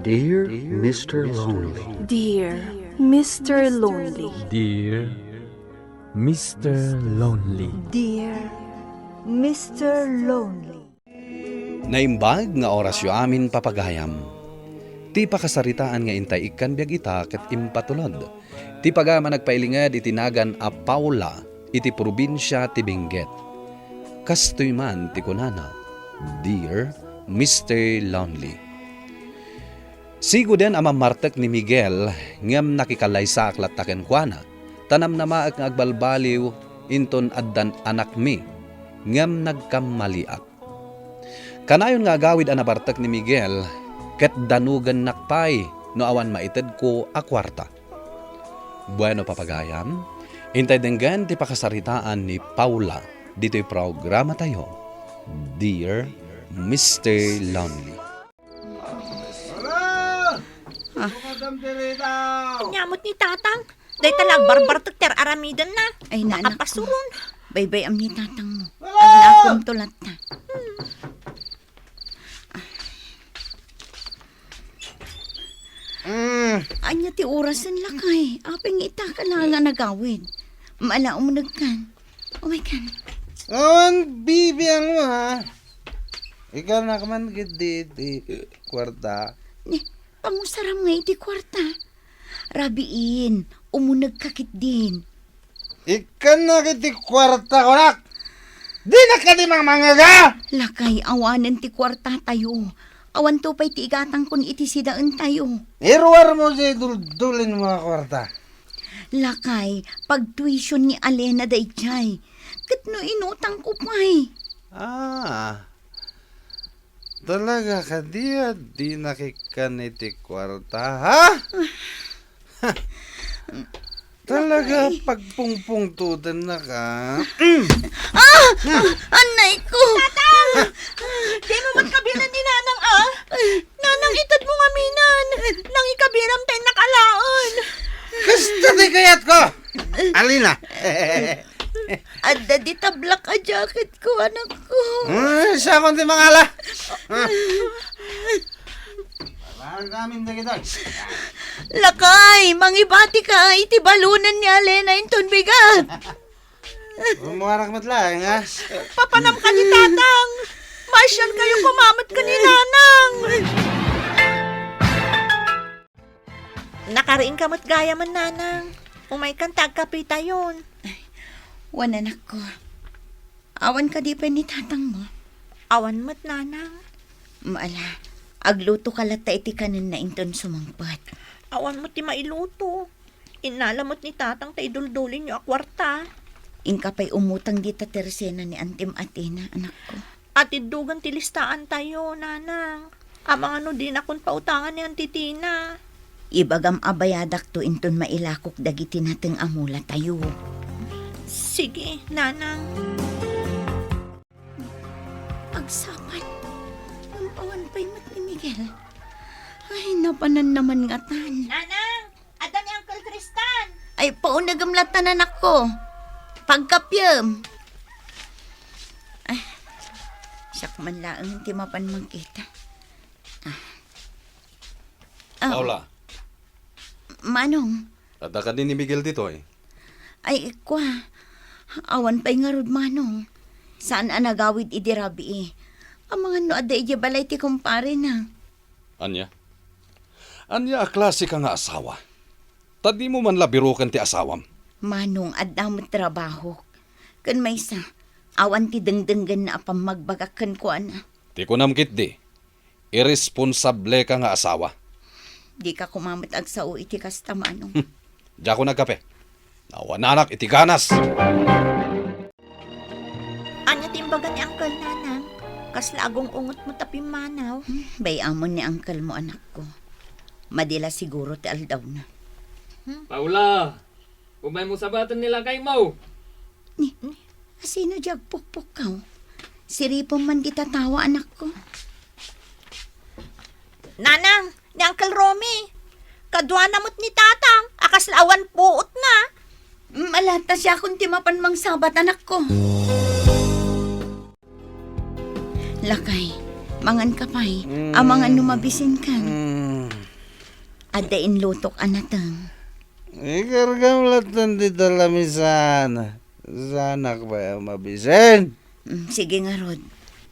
Dear Mr. Lonely. Dear Mr. Lonely. Dear Mr. Lonely. Dear Mr. Lonely. Naimbag nga orasyo amin papagayam. Ti pakasaritaan nga intay ikan biag ita ket impatulod. Ti pagama nagpailingad itinagan a Paula iti probinsya ti Benguet. Kastoy man ti kunana, Dear Mr. Lonely. Sigo den ama martek ni Miguel ngem nakikalay sa aklat taken kuana. Tanam na maak nga agbalbaliw inton addan anak mi ngem nagkamaliak. Kanayon nga agawid ana bartek ni Miguel ket danugan nakpay no awan maited ko a kwarta. Bueno papagayam, hintay denggan ti pakasaritaan ni Paula dito'y programa tayo, Dear Mr. Lonely. Nyamot ni tatang. Day talag barbar ter aramidan na. Ay naanak ko. Kapasurun. Baybay am ni tatang mo. Aglakom tulat na. Anya ti orasan lakay. Aping ita ka lang nga nagawid. Maala umunagkan. Oh my God. Awan, bibiyang mo ha. Ikaw na kaman gidi kwarta. Pamusaram nga iti kwarta. Rabiin, umunag kakit din. Ikan na kiti kwarta ko nak. Di na ka di mangaga. Lakay, awanan ti kwarta tayo. Awan to pa'y ti igatang kun iti sidaan tayo. Irwar mo siya duldulin mga kwarta. Lakay, pag tuition ni Alena day chay. Katno inutang ko pa'y. Talaga ka di nakikan iti kwarta ha? Talaga pagpungpung tudan na ka. Anay ko! Tatang! Di mo magkabiran ni nanang Nanang itad mo nga minan. Nang ikabiram tayo nakalaon. Gusto di kayat ko. Alina. Adda di tablak a jacket ko, anak ko. Siya kundi mangala. Parang kamin na kita. Lakay, mangibati ka, iti balunan ni Alena inton bigat. Umuharak matlaeng ha. Papanam ka ni tatang. Masyal kayo kumamat ka ni nanang. Nakariin kamot gaya man nanang. Umay kang tagkapita yun. Wan anak ko. Awan ka di pa ni tatang mo. Awan mo't nanang. Maala, agluto ka lata iti kanin na inton sumangpat. Awan mo't ti mailuto. Inalamot ni tatang tay duldulin nyo akwarta. Inka pa'y umutang di ta tersena ni Antim Athena, anak ko. At idugan ti listaan tayo, nanang. Amang ano din akong pautangan ni Auntie Tina. Ibagam abayadak to inton mailakok dagiti nating amula tayo. Sige, nanang. Agsapan. Ang awan pa'y mat ni Miguel. Ay, napanan naman nga tan. Nanang! Ada ni Uncle Tristan! Ay, paunagamlatan anak ko. Pagkapyam. Ay, siyak man laang ti mapan magkita. Paula, Manong, ada ka din ni Miguel dito eh. ay ikwa. Awan pa'y nga rod, Manong. Saan anagawid idirabi eh. Ang mga no ada ija balay ti kumpare na. Anya? Anya a klase ka nga asawa. Tadi mo man labirukan ti asawam. Manong, adam trabaho. Kan may sa, awan ti dengdenggan na apang magbagakan ko ana. Ti ko namkit di. Irresponsable ka nga asawa. Di ka kumamit ag sao iti kasta, Manong. Diya ko nagkape. Nawananak iti ganas. Anya timbagan ni Uncle nanang. Kaslagong ungot mo tapi manaw. Bayamon ni uncle mo, anak ko. Madila siguro ti aldaw na. Paula, umay mo sabatan nila kay Mau. Sino diag pukpuk ka? Siripon man di tatawa, anak ko. Nanang, ni Uncle Romy. Kadwa namot ni tatang. Akaslawan puot na. Malata siya kung timapan mang sabat, anak ko. Lakay, Mangan ka pa'y. Amangan numabisin ka. Mm. Adain lutok anatang. Ikargam latan di talamisan. Sana ka ba mabisin? Sige nga, Rod.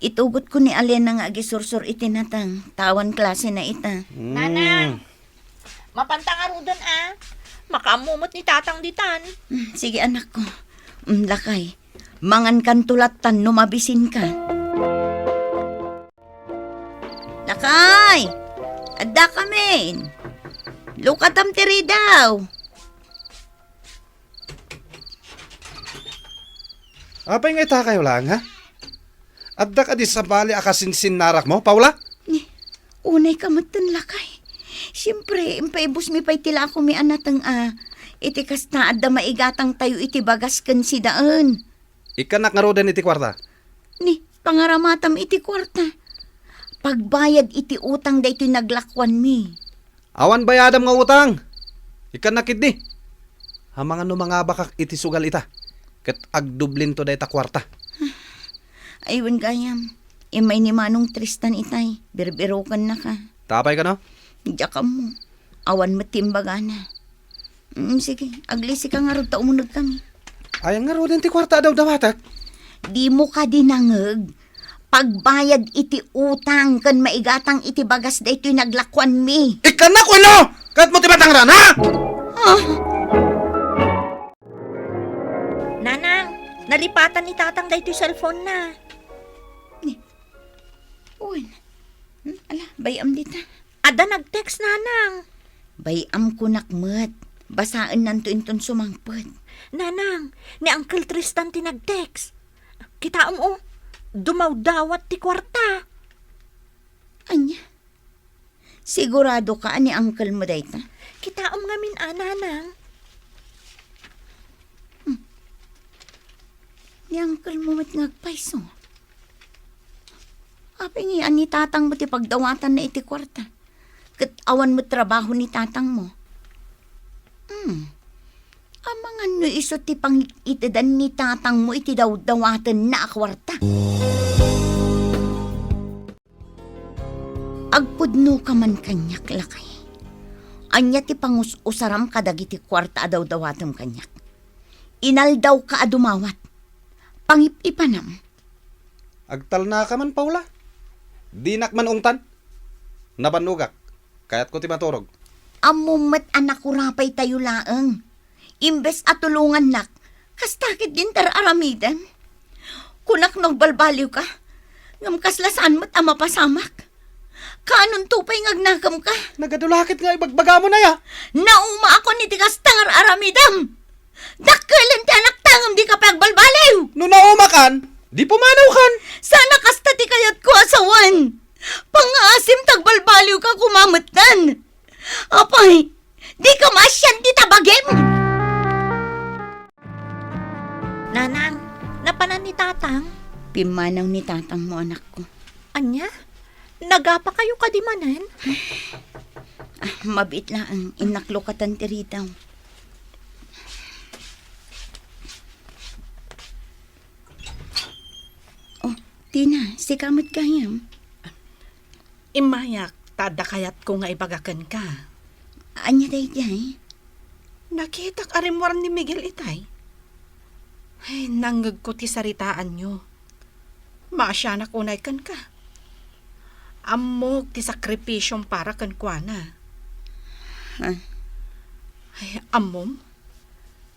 Itugot ko ni Alena nga agisursur itinatang. Tawan klase na ita. Nanang, mapantang arudon makamumot ni tatang ditan. Sige anak ko. Lakay. Mangan kan tulatan numabisin ka. Lakay! Adda kamin! Lukatam tiri daw! Apay nga ita kayo lang, ha? Adda ka di sa bali akasinsin narak mo, Paula? Unay kamatan lakay. Siyempre, impaibos mi pa'y tila ako mi anatang iti kas na adda maigatang tayo iti bagas kan si daan. Ikanak nga rodan iti kwarta. Ni, pangaramatam iti kwarta. Pagbayad iti utang da iti naglakwan mi. Awan bayadam nga utang. Ikanak di. Hamangan no mga bakak iti sugal ita. Kat agdublin to da ita kwarta. Aywan gayam. Imay ni Manong Tristan itay. Birbirokan na ka. Tapay ka no? Diyak mo. Awan matimbaga na. Sige, aglisi ka nga ron ta umunag kami. Ayan nga rodan iti kwarta daw dawatak. Di mo ka dinangag. Pagbayad iti utang kan maigatang iti bagas da ito'y naglakwan mi. Ikanak ulo! Kat mo tibatang ran, ha? Nanang, nalipatan ni tatang da ito cellphone na. Uwan. Ala, bayam dita. Ada nag-text, nanang. Bayam ko nakmat. Basaan nanto inton sumangpot. Nanang, ni Uncle Tristan tinag-text. Kita mo, dumaw-dawat ti kwarta. Anya? Sigurado ka ani uncle mo dayta? Kita ngamin, nanang. Ni uncle mo mat ngagpaiso. Apay nga ani tatang mo ti pagdawatan na iti kwarta. Kat awan mo trabaho ni tatang mo. Amangan no iso ti pang itidan ni tatang mo iti daw-dawatan na akwarta. Agpudno ka man kanyak lakay. Anya ti pangus-usaram kadagiti kwarta adaw-dawatam kanyak. Inaldaw ka adumawat. Pangip-ipanam. Agtal na ka man, Paula. Dinak man ungtan. Nabanugak. Kaya't ko ti maturog. Amumat anak kurapay tayo laeng. Imbes at tulungan nak, kastakit gintar aramidan. Kunak nagbalbaliw ka, ngam kaslasan mo't ama pasamak. Kanon tupay ngagnagam ka. Nagadulakit nga ibagbaga mo na ya. Nauma ako ni tikas tangar aramidam. Dakkelan ti anak tangam di ka pagbalbaliw. No naumakan, di pumanaw kan. Sana kasta ti kayat ko asawan. Pangasim tagbalbaliw ka kumamatan. Apay, di ka masyan di tabagim. Nanang, napanan ni tatang. Pimanaw ni tatang mo anak ko. Anya, nagapa kayo kadimanan? Mabit lang ang inaklokatan ti ritaw. Oh, Tina, si kamot kayam. Imayak, tada kayat ko nga ibagakan ka. Anya day day? Nakitak arimwaran ni Miguel itay. Ay, nanggag ko ti saritaan nyo. Maasyanak unay kan ka. Amog ti sakripisyong para kan kwa na. Ay, amom,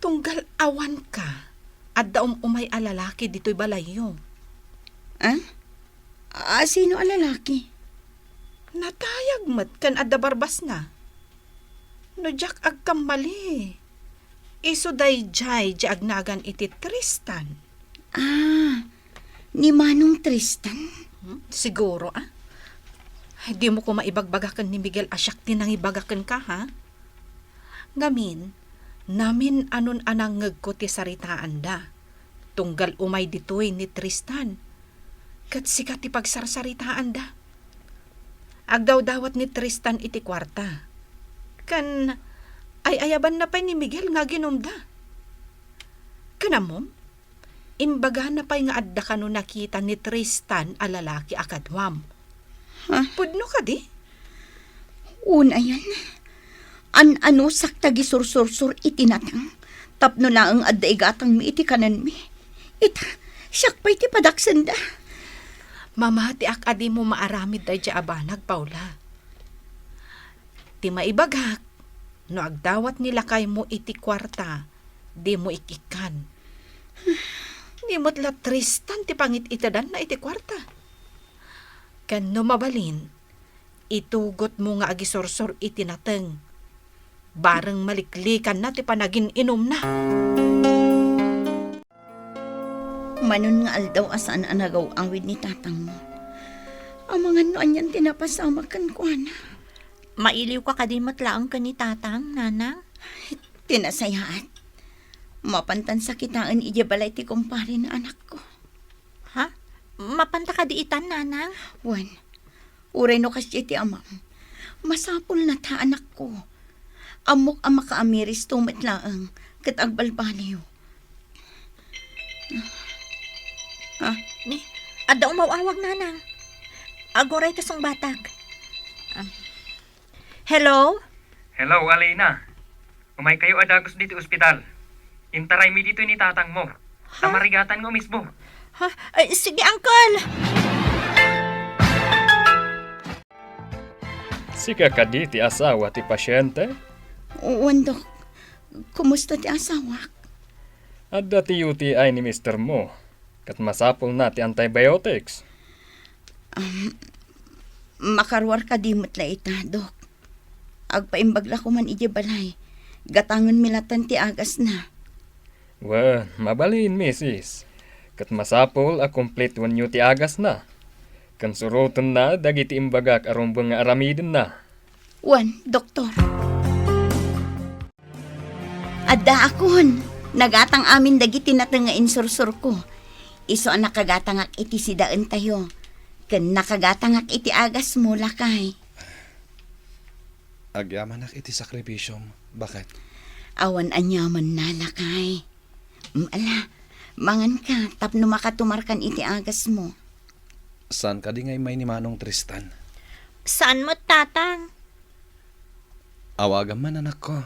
tunggal awan ka at daom umay alalaki dito'y balayo. Sino ang lalaki? Natayag mat kan adda barbas na. No jak agkamali. Iso day jay agnagan iti Tristan. Ni Manong Tristan? Siguro Ay, di mo ko maibagbagakan ni Miguel asyak tinang ibagakan ka ha? Ngamin, namin anon anang ngeg ko ti saritaan da. Tunggal umay ditoy ni Tristan. Kat sikat ti pagsarsaritaan da. Agdaw-dawat ni Tristan iti kwarta. Kan ay ayaban na pa'y ni Miguel nga ginomda. Kanamom, imbaga na pa'y nga adda ka no nakita ni Tristan a lalaki akadwam. Pudno ka di? Una yan. Ano sakta gisur-sur-sur itinatang. Tapno lang ang adda-igatang mi iti kanan mi. Siyak pa iti padaksanda. Mama, ti akadi mo maaramid day dya abanag, Paula. Ti maibagak, no agdawat nila kay mo iti kwarta, di mo ikikan. Di mo't la Tristan ti pangit itadan na iti kwarta. Kan no mabalin, itugot mo nga agisorsor iti nateng. Bareng maliklikan na ti panagin inom na. Manon nga aldaw asaan anagaw ang wid ni tatang mo. Ang mga noan yan tinapasama kan ko, ana. Mailiw ka kadimot laang ka ni tatang, nanang. Tinasayaat. Mapantan sa kitaan iyabalay ti kumpare na anak ko. Ha? Mapanta ka diitan, nanang? Wan, uray no kasi ti amam. Masapol na ta anak ko. Amok ang makaamiris tumit laang kat agbalbaliw. Ni, adda umawawag, nanang. Agoray tasong batag. Hello? Hello, Alina. Umay kayo adagos dito ospital. Intaray mi dito ni tatang mo. Tamarigatan mo mismo. Ha? Ay, sige, uncle. Sika ka di ti asawa ti pasyente? Wan, Dok. Kumusta ti asawak? Adda ti UTI ni Mr. Mo. Kat masapol na ti antibiotics. Makarwar ka di matla ita, Dok. Agpaimbagla ko man balay. Gatangan milatan ti agas na. Well, mabalin, Mrs. Kat masapol a complete one ti agas na. Kan suruton na dagiti imbagak arumbang nga aramidin na. Wan, Doktor. Adda akon. Nagatang amin dagiti natang nga insursur ko. Iso ang nakagatangak iti sidaan tayo. Kan nakagatangak iti agas mo lakay. Agyaman iti sakripisyong. Bakit? Awan anyaman na lakay. Ala, mangan ka tapno makatumarkan iti agas mo. Saan ka di ngay may ni Manong Tristan? Saan mo, tatang? Awagan man anak ko.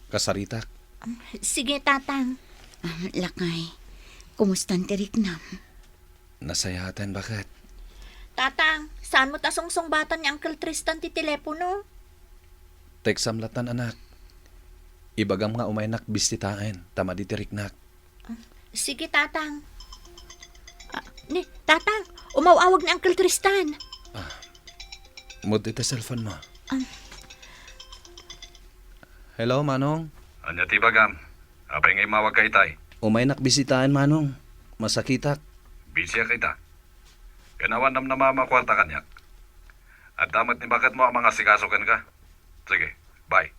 Kasaritak. Sige, tatang. Lakay, kumustan ti Riknam? Nasayatan bakit? Tatang, saan mo tasong batan ni Uncle Tristan ti telepono? Teksamlatan anak. Ibagam nga umaynak bistitaan. Tama di tiriknak. Sige, tatang. Ni, tatang, umawawag ni Uncle Tristan. Mut ito cellphone mo. Hello, Manong. Anya ti bagam. Apay ngay mawag ka itay. Umaynak bisitaan, Manong. Masakitak. Bisya kita. Kanawan nam namamakwarta kanyak. At damat ni bakit mo ang mga sikasukan ka. Sige, bye.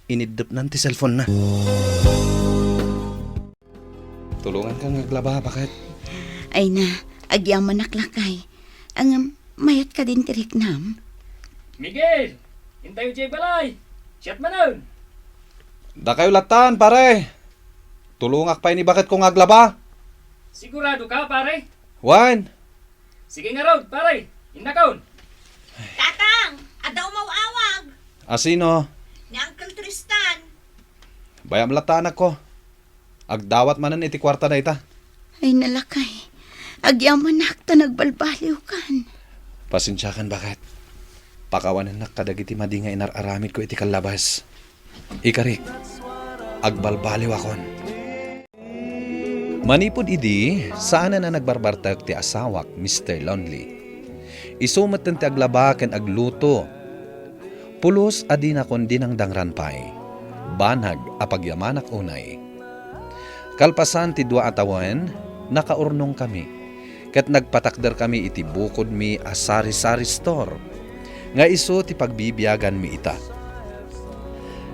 Inidop nan ti cellphone na. Tulungan kang naglaba, bakit? Ay na, agyaman naklakay. Ang mayat ka din ti Riknam. Miguel! Hintay yung balay! Shut mo nun! Da kayo latan, pare. Tulungak pa ni bakit kung aglaba. Sigurado ka, pare? Wan. Sige nga raw, pare! Indakaon! Tatang, adda umawawag Asino? ni Uncle Tristan. Bayam latan ako. Agdawat manan iti kwarta na ita. Ay nalakay, agyaman nakta nagbalbaliw kan. Pasensyakan bakit? Pakawanan na kadagiti madi nga inararamid ko iti kalabas. Ikarik, agbalbaliw akon. Manipod idi, saan na nagbarbartag ti asawak, Mr. Lonely. Isumat ti aglaba ken agluto. Pulos adi na kon dinang dangranpay. Banag apagyamanak unay. Kalpasan ti dua atawan, nakaurnong kami. Ket nagpatakder kami iti bukod mi a sari-sari store. Nga iso ti pagbibiyagan mi ita.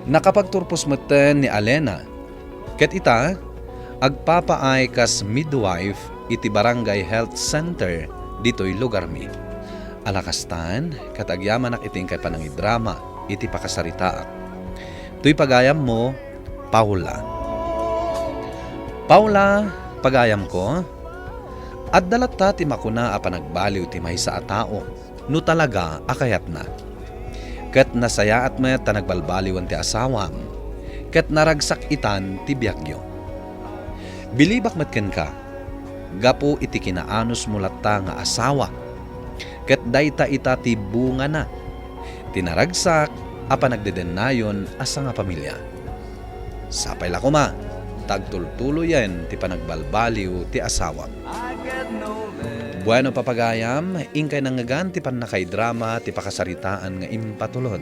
Nakapagturpos meten ni Alena. Ket ita, agpapaay kas midwife iti Barangay Health Center dito'y lugar mi. Alakastan, katagyaman ak iting kay panangidrama iti pakasaritaak. Tuy pagayam mo, Paula. Paula, pagayam ko, At dalata ti makuna a panagbaliw ti maysa a tao, no talaga akayat na. Ket nasaya at met ta nagbalbaliwan ti asawam, ket naragsak itan ti biyagyo. Bilibak metken ka, gapo iti kinaanos mo latta nga asawa, ket dayta ita ti bunga na, tinaragsak a panagdedenayon asa nga pamilya. Sapay la kuma, tagtultuloyan ti panagbalbaliw ti asawa. Bueno papagayam, ingkay nangagan ti panakay drama ti pakasaritaan nga impatulod.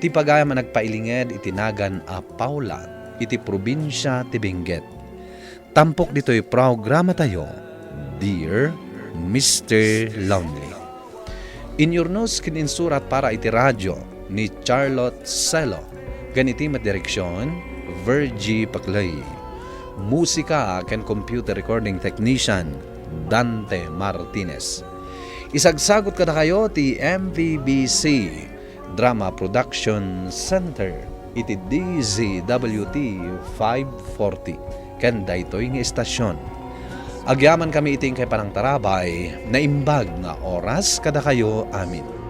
Ti pagayam ang nagpailinged itinagan a Paula, iti probinsya ti Benguet. Tampok dito'y programa tayo, Dear Mr. Lonely. Inyornos kininsurat para iti radyo ni Charlotte Celo. Ganiti direksyon, Virgie Paclay. Musika ken computer recording technician, Dante Martinez. Isagsagot ka na kayo ti MVBC Drama Production Center iti DZWT 540 ken daytoy nga estasyon. Agyaman kami iting kay panang tarabay na imbag nga oras kada kayo amin.